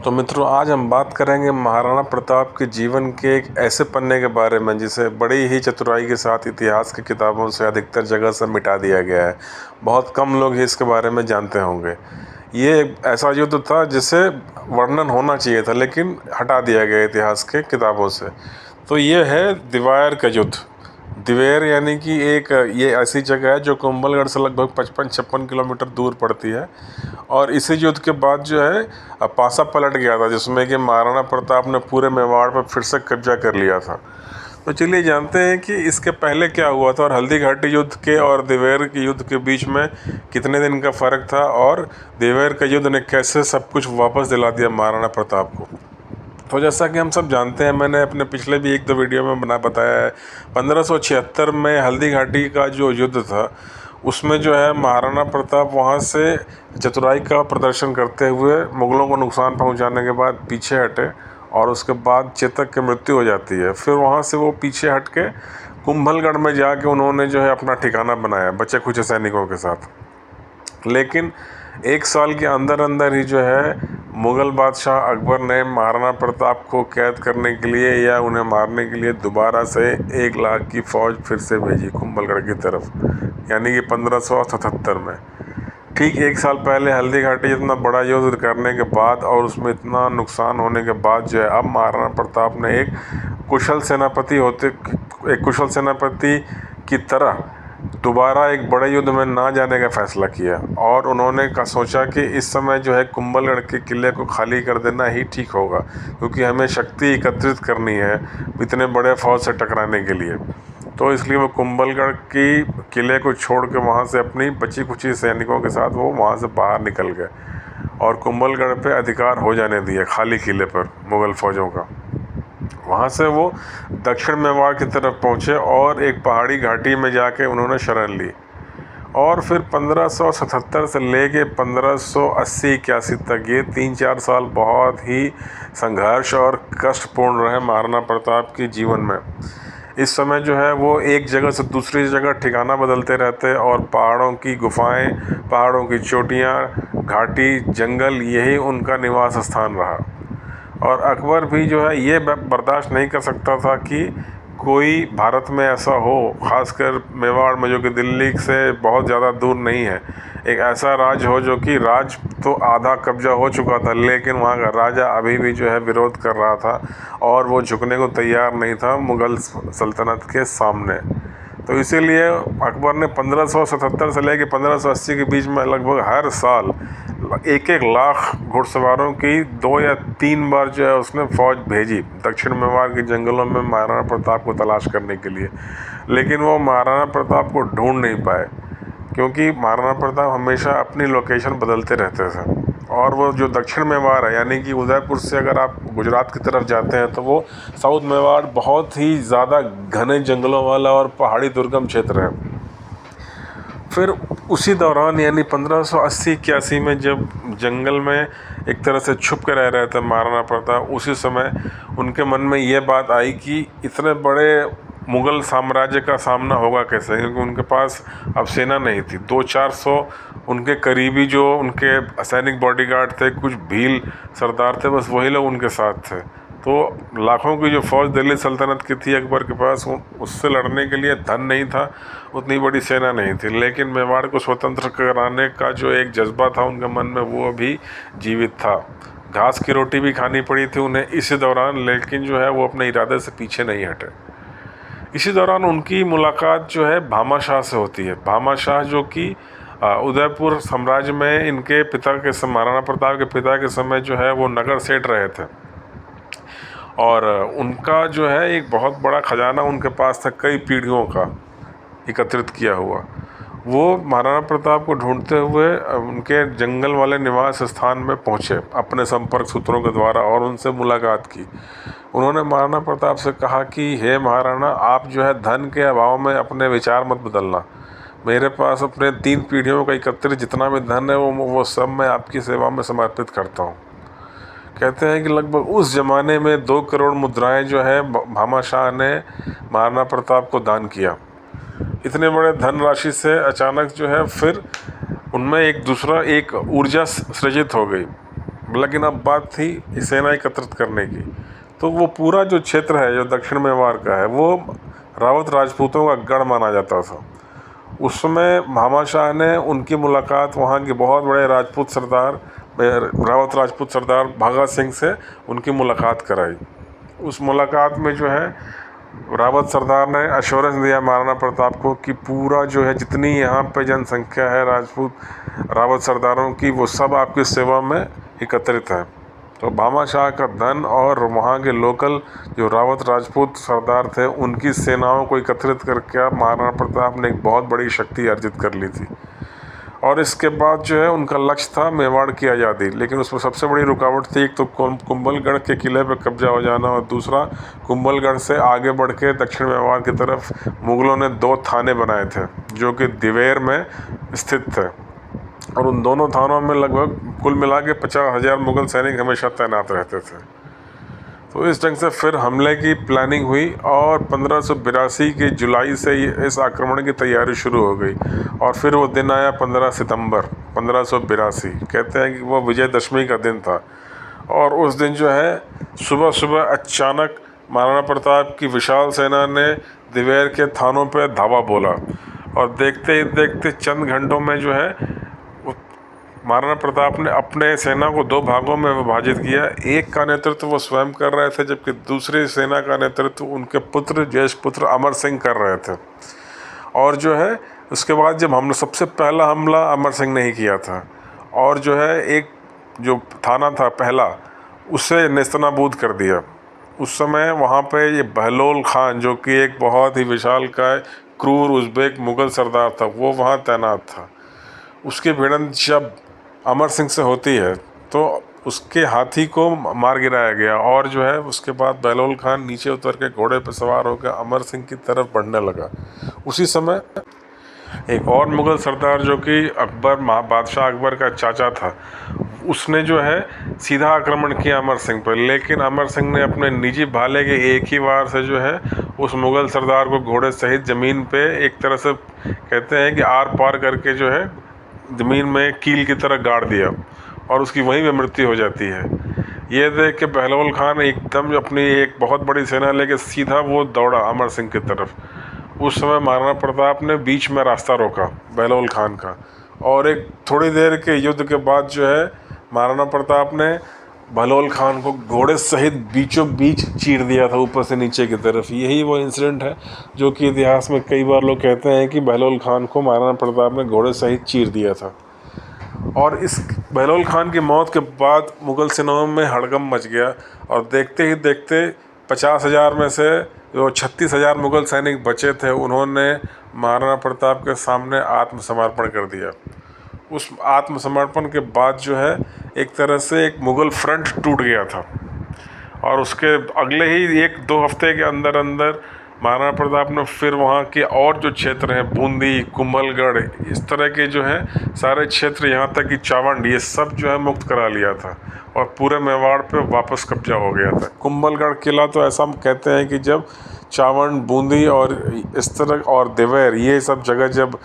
तो मित्रों, आज हम बात करेंगे महाराणा प्रताप के जीवन के एक ऐसे पन्ने के बारे में जिसे बड़ी ही चतुराई के साथ इतिहास की किताबों से अधिकतर जगह से मिटा दिया गया है। बहुत कम लोग ही इसके बारे में जानते होंगे। ये एक ऐसा युद्ध था जिसे वर्णन होना चाहिए था, लेकिन हटा दिया गया इतिहास के किताबों से। तो ये है दिवार का युद्ध। दिवेर यानी कि ये ऐसी जगह है जो कुंभलगढ़ से लगभग 55-56 किलोमीटर दूर पड़ती है। और इसी युद्ध के बाद जो है पासा पलट गया था, जिसमें कि महाराणा प्रताप ने पूरे मेवाड़ पर फिर से कब्जा कर लिया था। तो चलिए जानते हैं कि इसके पहले क्या हुआ था और हल्दी घाटी युद्ध के और दिवेर के युद्ध के बीच में कितने दिन का फ़र्क था, और दिवेर का युद्ध ने कैसे सब कुछ वापस दिला दिया महाराणा प्रताप को। तो जैसा कि हम सब जानते हैं, मैंने अपने पिछले भी 1-2 वीडियो में बताया है, 1576 में हल्दी घाटी का जो युद्ध था उसमें जो है महाराणा प्रताप वहाँ से चतुराई का प्रदर्शन करते हुए मुग़लों को नुकसान पहुँचाने के बाद पीछे हटे, और उसके बाद चेतक की मृत्यु हो जाती है। फिर वहाँ से वो पीछे हट के कुंभलगढ़ में जाके उन्होंने जो है अपना ठिकाना बनाया बचे खुचे सैनिकों के साथ। लेकिन 1 साल के अंदर अंदर ही जो है मुग़ल बादशाह अकबर ने महाराणा प्रताप को कैद करने के लिए या उन्हें मारने के लिए दोबारा से 1 लाख की फ़ौज फिर से भेजी कुंभलगढ़ की तरफ, यानी कि 1577 में। ठीक 1 साल पहले हल्दी घाटी इतना बड़ा युद्ध करने के बाद और उसमें इतना नुकसान होने के बाद जो है अब महाराणा प्रताप ने एक कुशल सेनापति की तरह दोबारा एक बड़े युद्ध में ना जाने का फैसला किया। और उन्होंने सोचा कि इस समय जो है कुंभलगढ़ के किले को खाली कर देना ही ठीक होगा, क्योंकि हमें शक्ति एकत्रित करनी है इतने बड़े फौज से टकराने के लिए। तो इसलिए वो कुंभलगढ़ की किले को छोड़ के वहाँ से अपनी बची खुची सैनिकों के साथ वो वहाँ से बाहर निकल गए और कुंभलगढ़ पे अधिकार हो जाने दिया खाली किले पर मुग़ल फ़ौजों का। वहाँ से वो दक्षिण मेवाड़ की तरफ पहुँचे और एक पहाड़ी घाटी में जाके उन्होंने शरण ली। और फिर 1577 से लेके 1580-81 तक ये 3-4 साल बहुत ही संघर्ष और कष्टपूर्ण रहे महाराणा प्रताप के जीवन में। इस समय जो है वो एक जगह से दूसरी जगह ठिकाना बदलते रहते और पहाड़ों की गुफाएं, पहाड़ों की चोटियाँ, घाटी, जंगल, यही उनका निवास स्थान रहा। और अकबर भी जो है ये बर्दाश्त नहीं कर सकता था कि कोई भारत में ऐसा हो, ख़ासकर मेवाड़ में जो कि दिल्ली से बहुत ज़्यादा दूर नहीं है, एक ऐसा राज हो जो कि राज तो आधा कब्जा हो चुका था, लेकिन वहाँ का राजा अभी भी जो है विरोध कर रहा था और वो झुकने को तैयार नहीं था मुग़ल सल्तनत के सामने। तो इसीलिए अकबर ने 1577 से लेकर 1580 के बीच में लगभग हर साल 1-1 लाख घुड़सवारों की 2 या 3 बार जो है उसने फ़ौज भेजी दक्षिण मेवाड़ के जंगलों में महाराणा प्रताप को तलाश करने के लिए। लेकिन वो महाराणा प्रताप को ढूंढ नहीं पाए, क्योंकि महाराणा प्रताप हमेशा अपनी लोकेशन बदलते रहते थे। और वो जो दक्षिण मेवाड़ है, यानी कि उदयपुर से अगर आप गुजरात की तरफ जाते हैं तो वो साउथ मेवाड़ बहुत ही ज़्यादा घने जंगलों वाला और पहाड़ी दुर्गम क्षेत्र है। फिर उसी दौरान यानी 1580-81 में जब जंगल में एक तरह से छुप कर रह रहे थे महाराणा प्रताप, उसी समय उनके मन में ये बात आई कि इतने बड़े मुग़ल साम्राज्य का सामना होगा कैसे, क्योंकि उनके पास अब सेना नहीं थी। 200-400 उनके करीबी जो उनके सैनिक बॉडीगार्ड थे, कुछ भील सरदार थे, बस वही लोग उनके साथ थे। तो लाखों की जो फ़ौज दिल्ली सल्तनत की थी अकबर के पास, उससे लड़ने के लिए धन नहीं था, उतनी बड़ी सेना नहीं थी। लेकिन मेवाड़ को स्वतंत्र कराने का जो एक जज्बा था उनके मन में, वो भी जीवित था। घास की रोटी भी खानी पड़ी थी उन्हें इसी दौरान, लेकिन जो है वो अपने इरादे से पीछे नहीं हटे। इसी दौरान उनकी मुलाकात जो है भामा शाह से होती है। भामा शाह जो कि उदयपुर साम्राज्य में इनके पिता के समय, महाराणा प्रताप के पिता के समय जो है वो नगर सेठ रहे थे, और उनका जो है एक बहुत बड़ा खजाना उनके पास था, कई पीढ़ियों का एकत्रित किया हुआ। वो महाराणा प्रताप को ढूंढते हुए उनके जंगल वाले निवास स्थान में पहुँचे अपने संपर्क सूत्रों के द्वारा और उनसे मुलाकात की। उन्होंने महाराणा प्रताप से कहा कि हे महाराणा, आप जो है धन के अभाव में अपने विचार मत बदलना। मेरे पास अपने 3 पीढ़ियों का एकत्रित जितना भी धन है वो सब मैं आपकी सेवा में समर्पित करता हूँ। कहते हैं कि लगभग उस ज़माने में 2 करोड़ मुद्राएं जो है भामा शाह ने महाराणा प्रताप को दान किया। इतने बड़े धनराशि से अचानक जो है फिर उनमें एक ऊर्जा सृजित हो गई। लेकिन अब बात थी सेना एकत्रित करने की। तो वो पूरा जो क्षेत्र है जो दक्षिण मेवाड़ का है, वो रावत राजपूतों का गढ़ माना जाता था। उस समय भामा शाह ने उनकी मुलाकात वहाँ के बहुत बड़े राजपूत सरदार, रावत राजपूत सरदार भगत सिंह से उनकी मुलाकात कराई। उस मुलाकात में जो है रावत सरदार ने एश्योरेंस दिया महाराणा प्रताप को कि पूरा जो है जितनी यहाँ पे जनसंख्या है राजपूत रावत सरदारों की, वो सब आपकी सेवा में एकत्रित है। तो भामा शाह का धन और वहाँ के लोकल जो रावत राजपूत सरदार थे उनकी सेनाओं को एकत्रित करके महाराणा प्रताप ने एक बहुत बड़ी शक्ति अर्जित कर ली थी। और इसके बाद जो है उनका लक्ष्य था मेवाड़ की आज़ादी, लेकिन उसमें सबसे बड़ी रुकावट थी एक तो कुंभलगढ़ के किले पर कब्जा हो जाना, और दूसरा कुंभलगढ़ से आगे बढ़ के दक्षिण मेवाड़ की तरफ मुग़लों ने 2 थाने बनाए थे जो कि दिवेर में स्थित थे। और उन दोनों थानों में लगभग कुल मिला के 50,000 मुग़ल सैनिक हमेशा तैनात रहते थे। तो इस ढंग से फिर हमले की प्लानिंग हुई और 1582 की जुलाई से इस आक्रमण की तैयारी शुरू हो गई। और फिर वो दिन आया 15 सितंबर 1582। कहते हैं कि वो विजयदशमी का दिन था। और उस दिन जो है सुबह सुबह अचानक महाराणा प्रताप की विशाल सेना ने दिवेर के थानों पर धावा बोला, और देखते ही देखते चंद घंटों में जो है महाराणा प्रताप ने अपने सेना को 2 भागों में विभाजित किया। एक का नेतृत्व वो स्वयं कर रहे थे, जबकि दूसरी सेना का नेतृत्व उनके पुत्र ज्येष्ठ पुत्र अमर सिंह कर रहे थे। और जो है उसके बाद जब हमने सबसे पहला हमला अमर सिंह ने ही किया था, और जो है एक जो थाना था पहला उसे नेस्तनाबूद कर दिया। उस समय वहाँ पे ये बहलोल खान जो कि एक बहुत ही विशालकाय क्रूर उज़्बेक मुग़ल सरदार था, वो वहाँ तैनात था। उसकी भिड़ंत जब अमर सिंह से होती है तो उसके हाथी को मार गिराया गया, और जो है उसके बाद बहलोल खान नीचे उतर के घोड़े पर सवार होकर अमर सिंह की तरफ बढ़ने लगा। उसी समय एक और मुग़ल सरदार जो कि बादशाह अकबर का चाचा था, उसने जो है सीधा आक्रमण किया अमर सिंह पर, लेकिन अमर सिंह ने अपने निजी भाले के एक ही वार से जो है उस मुग़ल सरदार को घोड़े सहित ज़मीन पे एक तरह से कहते हैं कि आर पार करके जो है ज़मीन में कील की तरह गाड़ दिया, और उसकी वहीं पे मृत्यु हो जाती है। ये देख के बहलोल खान एकदम अपनी एक बहुत बड़ी सेना लेके सीधा वो दौड़ा अमर सिंह की तरफ। उस समय महाराणा प्रताप ने बीच में रास्ता रोका बहलोल खान का, और एक थोड़ी देर के युद्ध के बाद जो है महाराणा प्रताप ने बहलोल खान को घोड़े सहित बीचों बीच चीर दिया था ऊपर से नीचे की तरफ। यही वो इंसिडेंट है जो कि इतिहास में कई बार लोग कहते हैं कि बहलोल खान को महाराणा प्रताप ने घोड़े सहित चीर दिया था। और इस बहलोल खान की मौत के बाद मुग़ल सेनाओं में हड़कंप मच गया, और देखते ही देखते 50,000 में से जो 36,000 मुग़ल सैनिक बचे थे उन्होंने महाराणा प्रताप के सामने आत्मसमर्पण कर दिया। उस आत्मसमर्पण के बाद जो है एक तरह से एक मुग़ल फ्रंट टूट गया था, और उसके अगले ही 1-2 हफ्ते के अंदर अंदर महाराणा प्रताप ने फिर वहाँ के और जो क्षेत्र हैं बूंदी, कुंभलगढ़, इस तरह के जो है सारे क्षेत्र, यहाँ तक कि चावंड, ये सब जो है मुक्त करा लिया था, और पूरे मेवाड़ पे वापस कब्जा हो गया था। कुंभलगढ़ किला तो ऐसा कहते हैं कि जब चावंड, बूंदी और इस तरह और दिवेर, ये सब जगह जब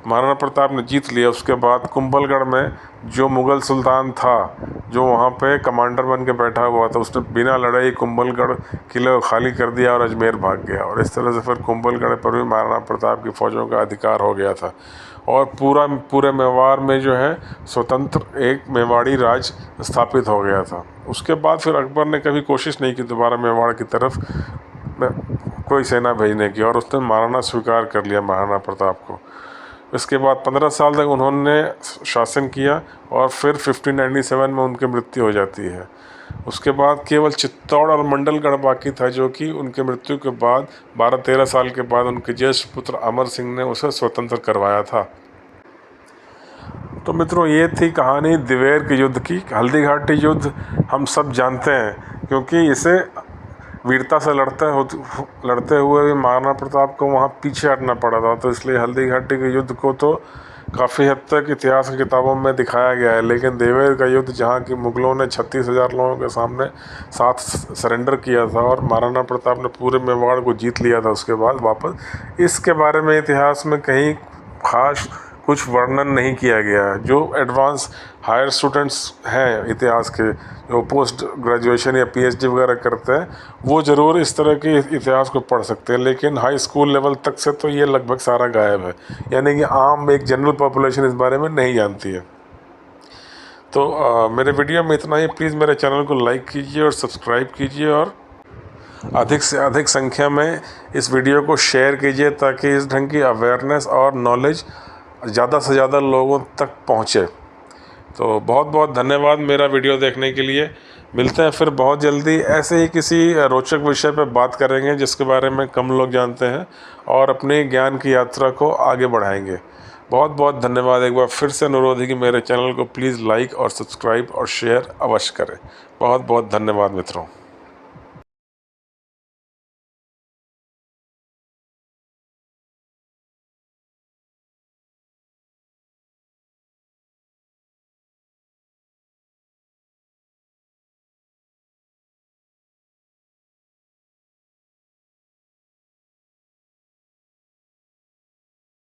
महाराणा प्रताप ने जीत लिया, उसके बाद कुंभलगढ़ में जो मुग़ल सुल्तान था जो वहाँ पे कमांडर बन के बैठा हुआ था, उसने बिना लड़ाई कुंभलगढ़ किले को खाली कर दिया और अजमेर भाग गया। और इस तरह से फिर कुंभलगढ़ पर भी महाराणा प्रताप की फ़ौजों का अधिकार हो गया था, और पूरे मेवाड़ में जो है स्वतंत्र एक मेवाड़ी राज स्थापित हो गया था। उसके बाद फिर अकबर ने कभी कोशिश नहीं की दोबारा मेवाड़ की तरफ कोई सेना भेजने की, और उसने महाराणा स्वीकार कर लिया महाराणा प्रताप को। इसके बाद 15 साल तक उन्होंने शासन किया, और फिर 1597 में उनकी मृत्यु हो जाती है। उसके बाद केवल चित्तौड़ और मंडलगढ़ बाकी था, जो कि उनके मृत्यु के बाद 12-13 साल के बाद उनके ज्येष्ठ पुत्र अमर सिंह ने उसे स्वतंत्र करवाया था। तो मित्रों, ये थी कहानी दिवेर के युद्ध की। हल्दी घाटी युद्ध हम सब जानते हैं, क्योंकि इसे वीरता से लड़ते हुए महाराणा प्रताप को वहाँ पीछे हटना पड़ा था। तो इसलिए हल्दी घाटी के युद्ध को तो काफ़ी हद तक इतिहास की किताबों में दिखाया गया है, लेकिन दिवेर का युद्ध जहाँ की मुग़लों ने 36,000 लोगों के सामने साथ सरेंडर किया था और महाराणा प्रताप ने पूरे मेवाड़ को जीत लिया था उसके बाद वापस, इसके बारे में इतिहास में कहीं ख़ास कुछ वर्णन नहीं किया गया है। जो एडवांस हायर स्टूडेंट्स हैं इतिहास के, जो पोस्ट ग्रेजुएशन या पीएचडी वगैरह करते हैं, वो ज़रूर इस तरह के इतिहास को पढ़ सकते हैं, लेकिन हाई स्कूल लेवल तक से तो ये लगभग सारा गायब है, यानी कि आम एक जनरल पॉपुलेशन इस बारे में नहीं जानती है। तो मेरे वीडियो में इतना ही। प्लीज़ मेरे चैनल को लाइक कीजिए और सब्सक्राइब कीजिए, और अधिक से अधिक संख्या में इस वीडियो को शेयर कीजिए, ताकि इस ढंग की अवेयरनेस और नॉलेज ज़्यादा से ज़्यादा लोगों तक पहुँचे। तो बहुत बहुत धन्यवाद मेरा वीडियो देखने के लिए। मिलते हैं फिर बहुत जल्दी, ऐसे ही किसी रोचक विषय पर बात करेंगे जिसके बारे में कम लोग जानते हैं, और अपने ज्ञान की यात्रा को आगे बढ़ाएंगे। बहुत बहुत धन्यवाद। एक बार फिर से अनुरोध है कि मेरे चैनल को प्लीज़ लाइक और सब्सक्राइब और शेयर अवश्य करें। बहुत बहुत धन्यवाद मित्रों।